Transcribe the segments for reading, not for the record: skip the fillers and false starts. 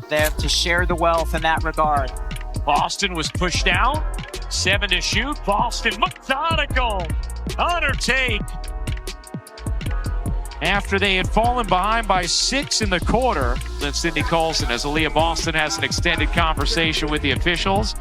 them to share the wealth in that regard. Boston was pushed down. 7 to shoot. Boston methodical on her take. After they had fallen behind by 6 in the quarter, then Sydney Colson, as Aliyah Boston has an extended conversation with the officials,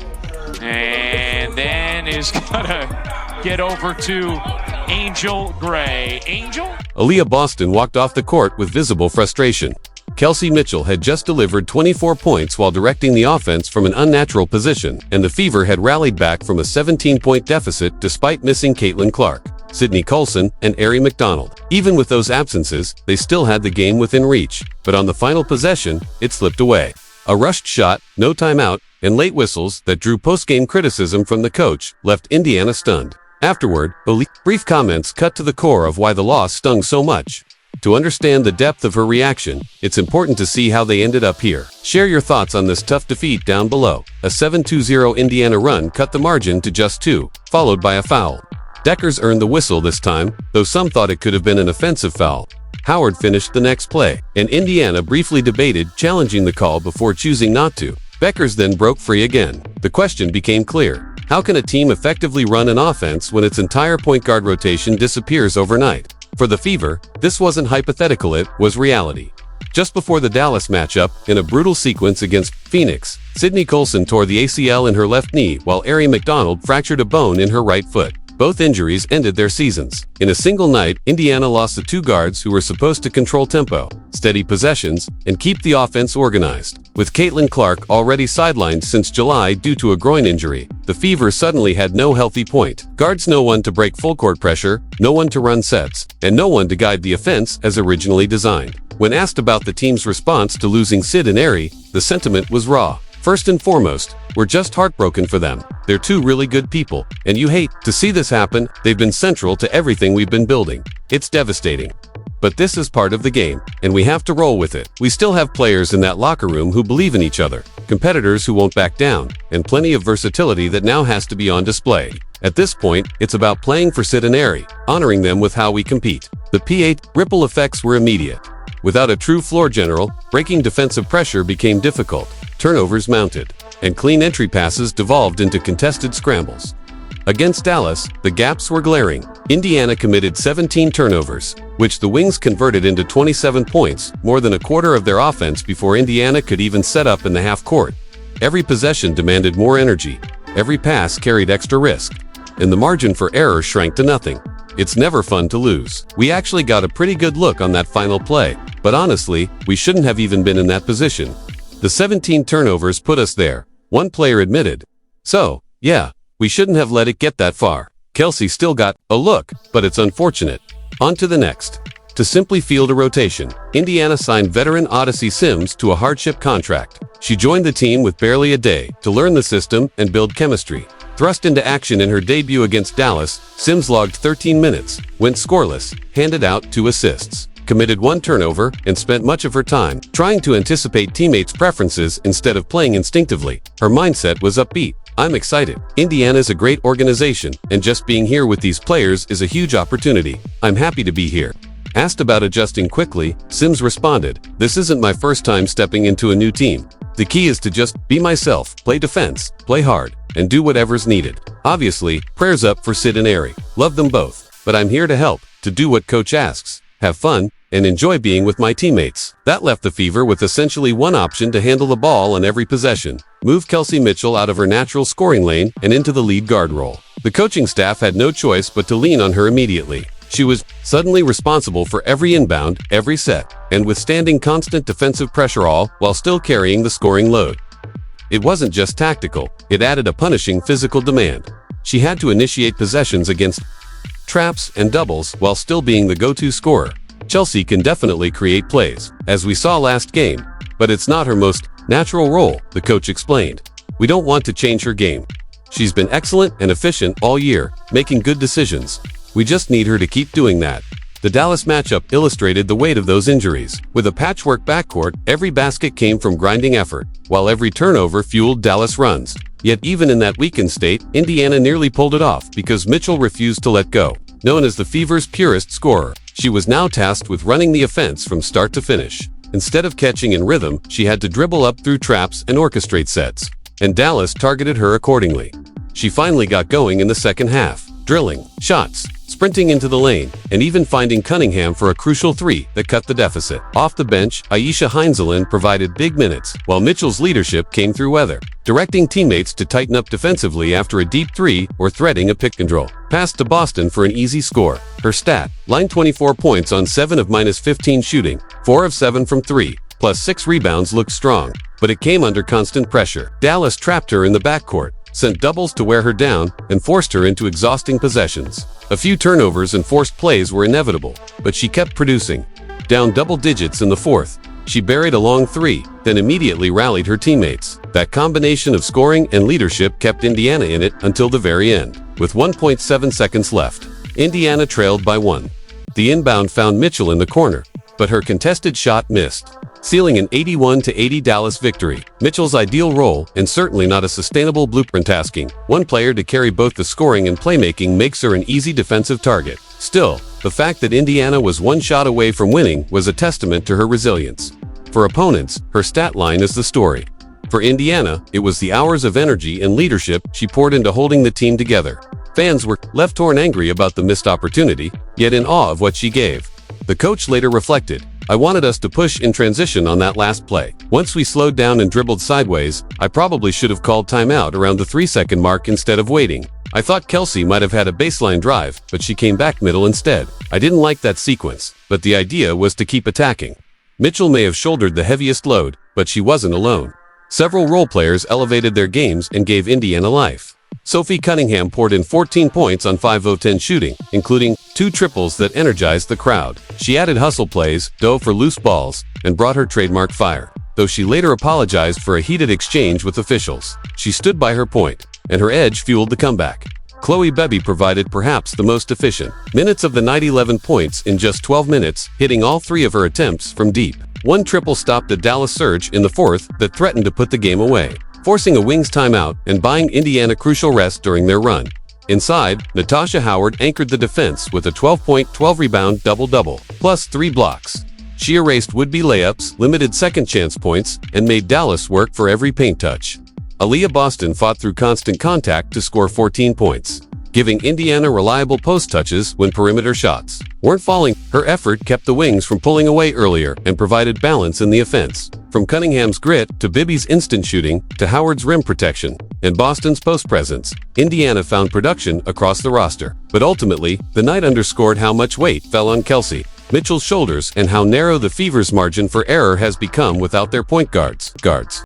and then is gonna get over to Angel Gray. Angel? Aliyah Boston walked off the court with visible frustration. Kelsey Mitchell had just delivered 24 points while directing the offense from an unnatural position, and the Fever had rallied back from a 17-point deficit despite missing Caitlin Clark, Sydney Colson, and Aari McDonald. Even with those absences, they still had the game within reach, but on the final possession, it slipped away. A rushed shot, no timeout, and late whistles that drew post-game criticism from the coach left Indiana stunned. Afterward, Aliyah's brief comments cut to the core of why the loss stung so much. To understand the depth of her reaction, it's important to see how they ended up here. Share your thoughts on this tough defeat down below. A 7-2-0 Indiana run cut the margin to just 2, followed by a foul. Deckers earned the whistle this time, though some thought it could have been an offensive foul. Howard finished the next play, and Indiana briefly debated challenging the call before choosing not to. Deckers then broke free again. The question became clear. How can a team effectively run an offense when its entire point guard rotation disappears overnight? For the Fever, this wasn't hypothetical, it was reality. Just before the Dallas matchup, in a brutal sequence against Phoenix, Sydney Colson tore the ACL in her left knee while Aari McDonald fractured a bone in her right foot. Both injuries ended their seasons. In a single night, Indiana lost the 2 guards who were supposed to control tempo, steady possessions, and keep the offense organized. With Caitlin Clark already sidelined since July due to a groin injury, the Fever suddenly had no healthy point guards, no one to break full-court pressure, no one to run sets, and no one to guide the offense as originally designed. When asked about the team's response to losing Sid and Aari, the sentiment was raw. First and foremost, we're just heartbroken for them. They're 2 really good people, and you hate to see this happen. They've been central to everything we've been building. It's devastating. But this is part of the game, and we have to roll with it. We still have players in that locker room who believe in each other, competitors who won't back down, and plenty of versatility that now has to be on display. At this point, it's about playing for Sid and Aari, honoring them with how we compete. The P8 ripple effects were immediate. Without a true floor general, breaking defensive pressure became difficult. Turnovers mounted, and clean entry passes devolved into contested scrambles. Against Dallas, the gaps were glaring. Indiana committed 17 turnovers, which the Wings converted into 27 points, more than a quarter of their offense before Indiana could even set up in the half court. Every possession demanded more energy. Every pass carried extra risk, and the margin for error shrank to nothing. It's never fun to lose. We actually got a pretty good look on that final play, but honestly, we shouldn't have even been in that position. The 17 turnovers put us there, one player admitted. So, yeah, we shouldn't have let it get that far. Kelsey still got a look, but it's unfortunate. On to the next. To simply field a rotation, Indiana signed veteran Odyssey Sims to a hardship contract. She joined the team with barely a day to learn the system and build chemistry. Thrust into action in her debut against Dallas, Sims logged 13 minutes, went scoreless, handed out 2 assists, committed 1 turnover, and spent much of her time trying to anticipate teammates' preferences instead of playing instinctively. Her mindset was upbeat. I'm excited. Indiana's a great organization, and just being here with these players is a huge opportunity. I'm happy to be here. Asked about adjusting quickly, Sims responded, "This isn't my first time stepping into a new team. The key is to just be myself, play defense, play hard, and do whatever's needed. Obviously, prayers up for Sid and Aari. Love them both, but I'm here to help, to do what coach asks, have fun, and enjoy being with my teammates." That left the Fever with essentially one option to handle the ball on every possession: move Kelsey Mitchell out of her natural scoring lane and into the lead guard role. The coaching staff had no choice but to lean on her immediately. She was suddenly responsible for every inbound, every set, and withstanding constant defensive pressure, all while still carrying the scoring load. It wasn't just tactical, it added a punishing physical demand. She had to initiate possessions against traps and doubles while still being the go-to scorer. Chelsea can definitely create plays, as we saw last game, but it's not her most natural role, the coach explained. We don't want to change her game. She's been excellent and efficient all year, making good decisions. We just need her to keep doing that. The Dallas matchup illustrated the weight of those injuries. With a patchwork backcourt, every basket came from grinding effort, while every turnover fueled Dallas runs. Yet even in that weakened state, Indiana nearly pulled it off because Mitchell refused to let go. Known as the Fever's purest scorer, she was now tasked with running the offense from start to finish. Instead of catching in rhythm, she had to dribble up through traps and orchestrate sets. And Dallas targeted her accordingly. She finally got going in the second half, drilling, shots, sprinting into the lane, and even finding Cunningham for a crucial three that cut the deficit. Off the bench, Ayesha Heinzelin provided big minutes, while Mitchell's leadership came through weather, directing teammates to tighten up defensively after a deep three or threading a pick and roll. Passed to Boston for an easy score. Her stat line 24 points on 7 of -15 shooting, 4 of 7 from 3, plus 6 rebounds looked strong, but it came under constant pressure. Dallas trapped her in the backcourt, sent doubles to wear her down, and forced her into exhausting possessions. A few turnovers and forced plays were inevitable, but she kept producing. Down double digits in the fourth, she buried a long three, then immediately rallied her teammates. That combination of scoring and leadership kept Indiana in it until the very end. With 1.7 seconds left, Indiana trailed by 1. The inbound found Mitchell in the corner, but her contested shot missed, sealing an 81-80 Dallas victory. Mitchell's ideal role, and certainly not a sustainable blueprint asking one player to carry both the scoring and playmaking, makes her an easy defensive target. Still, the fact that Indiana was one shot away from winning was a testament to her resilience. For opponents, her stat line is the story. For Indiana, it was the hours of energy and leadership she poured into holding the team together. Fans were left torn angry about the missed opportunity, yet in awe of what she gave. The coach later reflected, "I wanted us to push in transition on that last play. Once we slowed down and dribbled sideways, I probably should have called timeout around the 3-second mark instead of waiting. I thought Kelsey might have had a baseline drive, but she came back middle instead. I didn't like that sequence, but the idea was to keep attacking." Mitchell may have shouldered the heaviest load, but she wasn't alone. Several role players elevated their games and gave Indiana life. Sophie Cunningham poured in 14 points on 5 of 10 shooting, including 2 triples that energized the crowd. She added hustle plays, dove for loose balls, and brought her trademark fire. Though she later apologized for a heated exchange with officials, she stood by her point, and her edge fueled the comeback. Chloe Bebe provided perhaps the most efficient minutes of the night, 11 points in just 12 minutes, hitting all 3 of her attempts from deep. One triple stopped a Dallas surge in the fourth that threatened to put the game away, forcing a Wings timeout and buying Indiana crucial rest during their run. Inside, Natasha Howard anchored the defense with a 12-point, 12-rebound double-double, plus 3 blocks. She erased would-be layups, limited second-chance points, and made Dallas work for every paint touch. Aliyah Boston fought through constant contact to score 14 points, giving Indiana reliable post touches when perimeter shots weren't falling. Her effort kept the Wings from pulling away earlier and provided balance in the offense. From Cunningham's grit to Bibby's instant shooting to Howard's rim protection and Boston's post presence, Indiana found production across the roster. But ultimately, the night underscored how much weight fell on Kelsey, Mitchell's shoulders, and how narrow the Fever's margin for error has become without their point guards.